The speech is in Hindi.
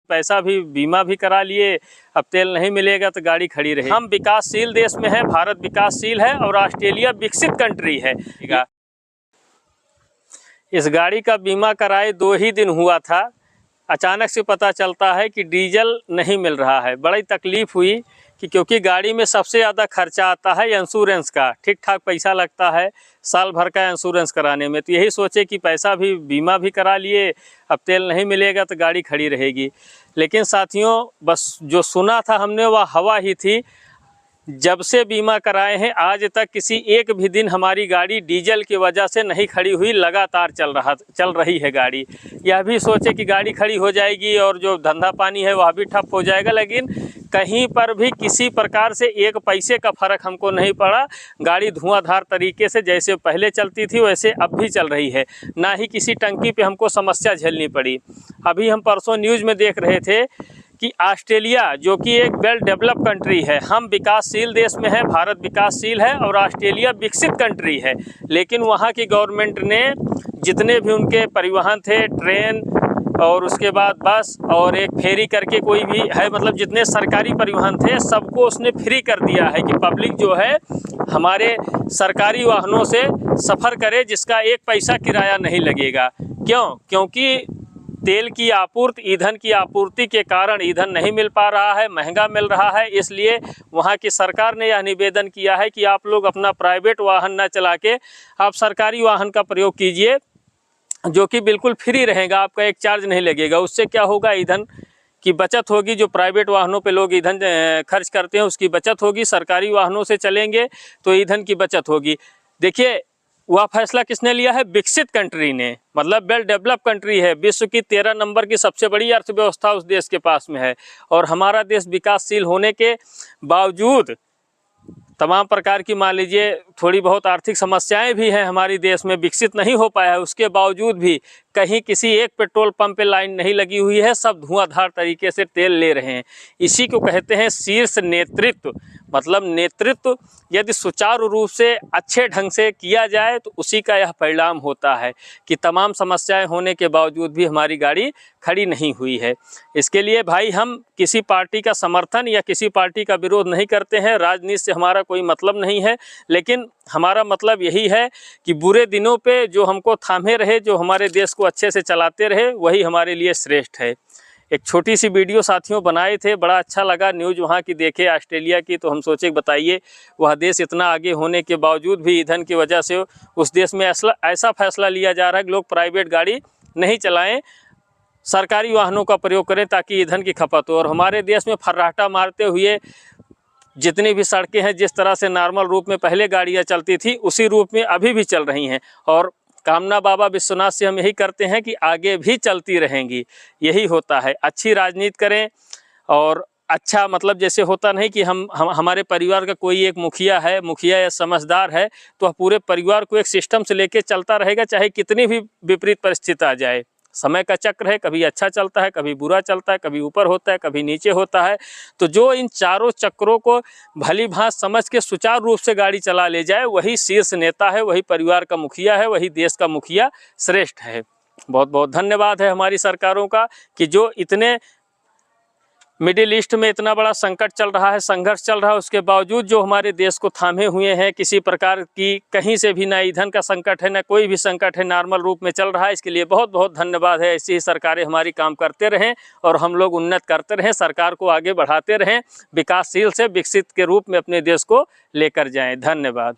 पैसा भी बीमा भी करा लिए, अब तेल नहीं मिलेगा तो गाड़ी खड़ी रहेगी। हम विकासशील देश में है, भारत विकासशील है और ऑस्ट्रेलिया विकसित कंट्री है। इस गाड़ी का बीमा कराए 2 ही दिन हुआ था, अचानक से पता चलता है कि डीजल नहीं मिल रहा है। बड़ी तकलीफ़ हुई कि क्योंकि गाड़ी में सबसे ज़्यादा खर्चा आता है इंश्योरेंस का, ठीक ठाक पैसा लगता है साल भर का इंश्योरेंस कराने में। तो यही सोचे कि पैसा भी बीमा भी करा लिए, अब तेल नहीं मिलेगा तो गाड़ी खड़ी रहेगी। लेकिन साथियों, बस जो सुना था हमने वह हवा ही थी। जब से बीमा कराए हैं आज तक किसी एक भी दिन हमारी गाड़ी डीजल की वजह से नहीं खड़ी हुई, लगातार चल रही है गाड़ी। यह भी सोचे कि गाड़ी खड़ी हो जाएगी और जो धंधा पानी है वह भी ठप हो जाएगा, लेकिन कहीं पर भी किसी प्रकार से एक पैसे का फ़र्क हमको नहीं पड़ा। गाड़ी धुआंधार तरीके से जैसे पहले चलती थी वैसे अब भी चल रही है, ना ही किसी टंकी पे हमको समस्या झेलनी पड़ी। अभी हम परसों न्यूज़ में देख रहे थे कि ऑस्ट्रेलिया, जो कि एक वेल डेवलप कंट्री है, हम विकासशील देश में है, भारत विकासशील है और ऑस्ट्रेलिया विकसित कंट्री है, लेकिन वहाँ की गवर्नमेंट ने जितने भी उनके परिवहन थे, ट्रेन और उसके बाद बस और एक फेरी करके कोई भी है, मतलब जितने सरकारी परिवहन थे सबको उसने फ्री कर दिया है कि पब्लिक जो है हमारे सरकारी वाहनों से सफ़र करे, जिसका एक पैसा किराया नहीं लगेगा। क्योंकि तेल की आपूर्ति, ईंधन की आपूर्ति के कारण ईंधन नहीं मिल पा रहा है, महंगा मिल रहा है। इसलिए वहाँ की सरकार ने यह निवेदन किया है कि आप लोग अपना प्राइवेट वाहन न चला के आप सरकारी वाहन का प्रयोग कीजिए, जो कि बिल्कुल फ्री रहेगा, आपका एक चार्ज नहीं लगेगा। उससे क्या होगा, ईंधन की बचत होगी। जो प्राइवेट वाहनों पे लोग ईंधन खर्च करते हैं उसकी बचत होगी, सरकारी वाहनों से चलेंगे तो ईंधन की बचत होगी। देखिए, वह फैसला किसने लिया है? विकसित कंट्री ने, मतलब वेल डेवलप कंट्री है, विश्व की 13 नंबर की सबसे बड़ी अर्थव्यवस्था उस देश के पास में है। और हमारा देश विकासशील होने के बावजूद तमाम प्रकार की, मान लीजिए थोड़ी बहुत आर्थिक समस्याएं भी हैं हमारे देश में, विकसित नहीं हो पाया है, उसके बावजूद भी कहीं किसी एक पेट्रोल पंप पे लाइन नहीं लगी हुई है, सब धुआंधार तरीके से तेल ले रहे हैं। इसी को कहते हैं शीर्ष नेतृत्व। मतलब नेतृत्व यदि सुचारू रूप से अच्छे ढंग से किया जाए तो उसी का यह परिणाम होता है कि तमाम समस्याएं होने के बावजूद भी हमारी गाड़ी खड़ी नहीं हुई है। इसके लिए भाई हम किसी पार्टी का समर्थन या किसी पार्टी का विरोध नहीं करते हैं, राजनीति से हमारा कोई मतलब नहीं है, लेकिन हमारा मतलब यही है कि बुरे दिनों पे जो हमको थामे रहे, जो हमारे देश को अच्छे से चलाते रहे, वही हमारे लिए श्रेष्ठ है। एक छोटी सी वीडियो साथियों बनाए थे, बड़ा अच्छा लगा, न्यूज़ वहाँ की देखे ऑस्ट्रेलिया की, तो हम सोचे बताइए वह देश इतना आगे होने के बावजूद भी ईंधन की वजह से उस देश में ऐसा फैसला लिया जा रहा है कि लोग प्राइवेट गाड़ी नहीं चलाएं, सरकारी वाहनों का प्रयोग करें ताकि ईंधन की खपत हो। और हमारे देश में फर्राटा मारते हुए जितनी भी सड़कें हैं, जिस तरह से नॉर्मल रूप में पहले गाड़ियाँ चलती थी उसी रूप में अभी भी चल रही हैं, और कामना बाबा विश्वनाथ से हम यही करते हैं कि आगे भी चलती रहेंगी। यही होता है, अच्छी राजनीति करें और अच्छा, मतलब जैसे होता नहीं कि हमारे परिवार का कोई एक मुखिया है, मुखिया या समझदार है तो पूरे परिवार को एक सिस्टम से लेके चलता रहेगा, चाहे कितनी भी विपरीत परिस्थिति आ जाए। समय का चक्र है, कभी अच्छा चलता है, कभी बुरा चलता है, कभी ऊपर होता है, कभी नीचे होता है। तो जो इन चारों चक्रों को भली भांति समझ के सुचारू रूप से गाड़ी चला ले जाए, वही शीर्ष नेता है, वही परिवार का मुखिया है, वही देश का मुखिया श्रेष्ठ है। बहुत बहुत धन्यवाद है हमारी सरकारों का कि जो इतने मिडिल ईस्ट में इतना बड़ा संकट चल रहा है, संघर्ष चल रहा है, उसके बावजूद जो हमारे देश को थामे हुए हैं, किसी प्रकार की कहीं से भी ना ईंधन का संकट है, ना कोई भी संकट है, नॉर्मल रूप में चल रहा है। इसके लिए बहुत बहुत धन्यवाद है। ऐसी ही सरकारें हमारी काम करते रहें और हम लोग उन्नत करते रहें, सरकार को आगे बढ़ाते रहें, विकासशील से विकसित के रूप में अपने देश को लेकर जाएं। धन्यवाद।